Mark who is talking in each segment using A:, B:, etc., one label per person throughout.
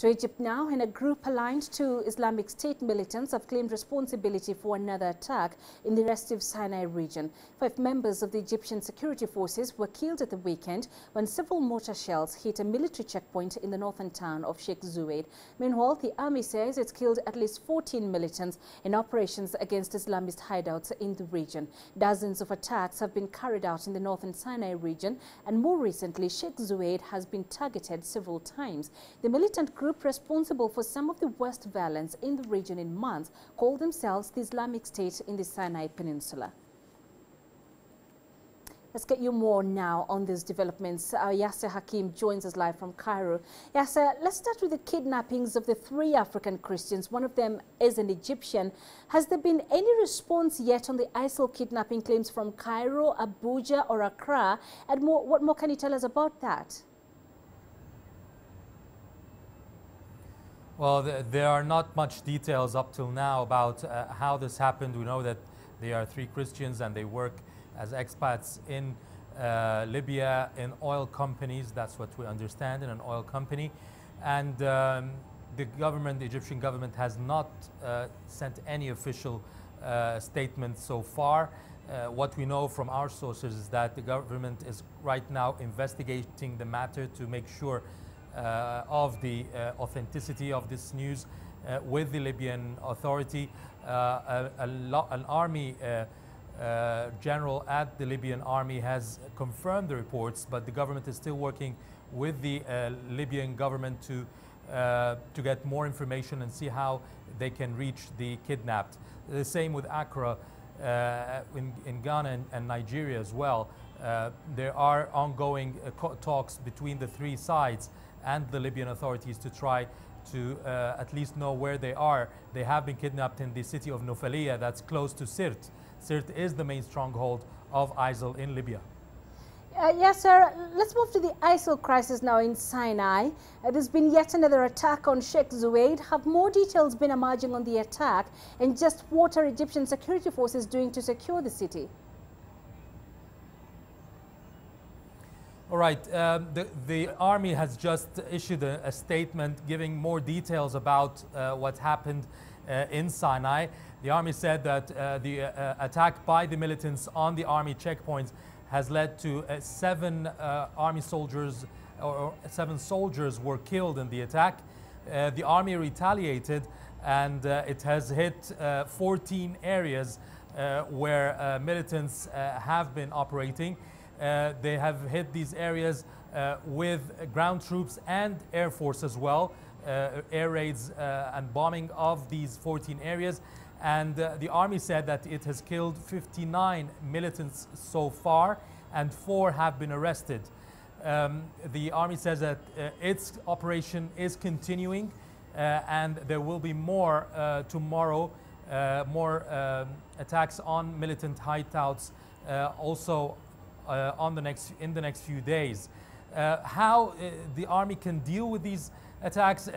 A: To Egypt now, and a group aligned to Islamic State militants have claimed responsibility for another attack in the restive Sinai region. 5 members of the Egyptian security forces were killed at the weekend when several mortar shells hit a military checkpoint in the northern town of Sheikh Zuweid. Meanwhile, the army says it's killed at least 14 militants in operations against Islamist hideouts in the region. Dozens of attacks have been carried out in the northern Sinai region, and more recently, Sheikh Zuweid has been targeted several times. The militant group responsible for some of the worst violence in the region in months call themselves the Islamic State in the Sinai Peninsula. Let's get you more now on these developments. Yasser Hakim joins us live from Cairo. Yasser, let's start with the kidnappings of the 3 African Christians. One of them is an Egyptian. Has there been any response yet on the ISIL kidnapping claims from Cairo, Abuja or Accra? And what more can you tell us about that?
B: Well, there are not much details up till now about how this happened. We know that they are 3 Christians and they work as expats in Libya in oil companies. That's what we understand, in an oil company. And the Egyptian government has not sent any official statement so far. What we know from our sources is that the government is right now investigating the matter to make sure of the authenticity of this news with the Libyan authority. An army general at the Libyan army has confirmed the reports, but the government is still working with the Libyan government to get more information and see how they can reach the kidnapped. The same with Accra in Ghana and Nigeria as well. There are ongoing talks between the 3 sides and the Libyan authorities to try to at least know where they are. They have been kidnapped in the city of Nufaliya, that's close to Sirte. Sirte is the main stronghold of ISIL in Libya.
A: Yes, sir. Let's move to the ISIL crisis now in Sinai. There's been yet another attack on Sheikh Zuweid. Have more details been emerging on the attack, and just what are Egyptian security forces doing to secure the city?
B: All right, the army has just issued a statement giving more details about what happened in Sinai. The army said that the attack by the militants on the army checkpoints has led to 7 army soldiers, or 7 soldiers were killed in the attack. The army retaliated, and it has hit 14 areas where militants have been operating. They have hit these areas with ground troops and air force as well, air raids and bombing of these 14 areas. And the army said that it has killed 59 militants so far, and 4 have been arrested. The army says that its operation is continuing, and there will be more tomorrow, more attacks on militant hideouts also in the next few days. How the army can deal with these attacks?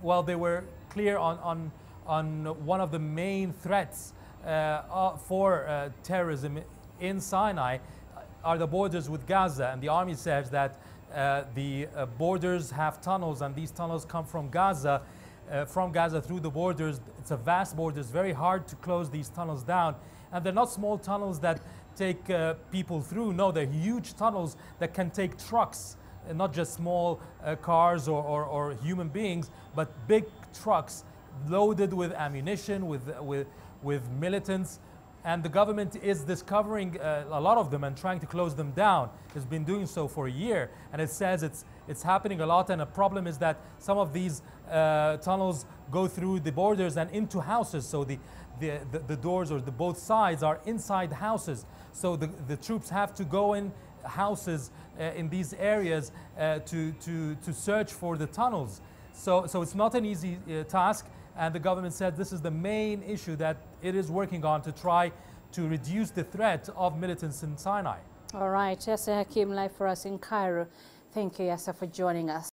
B: Well, they were clear on one of the main threats for terrorism in Sinai are the borders with Gaza, and the army says that the borders have tunnels, and these tunnels come from Gaza through the borders. It's a vast border. It's very hard to close these tunnels down, and they're not small tunnels that take people through. No, they're huge tunnels that can take trucks, not just small cars or human beings, but big trucks loaded with ammunition, with militants. And the government is discovering a lot of them and trying to close them down. It's been doing so for a year, and it says it's happening a lot. And the problem is that some of these tunnels go through the borders and into houses. So the doors, or the both sides, are inside houses. So the troops have to go in houses in these areas to search for the tunnels. So it's not an easy task. And the government said this is the main issue that it is working on to try to reduce the threat of militants in Sinai.
A: All right, Yasser Hakim live for us in Cairo. Thank you, Yasser, for joining us.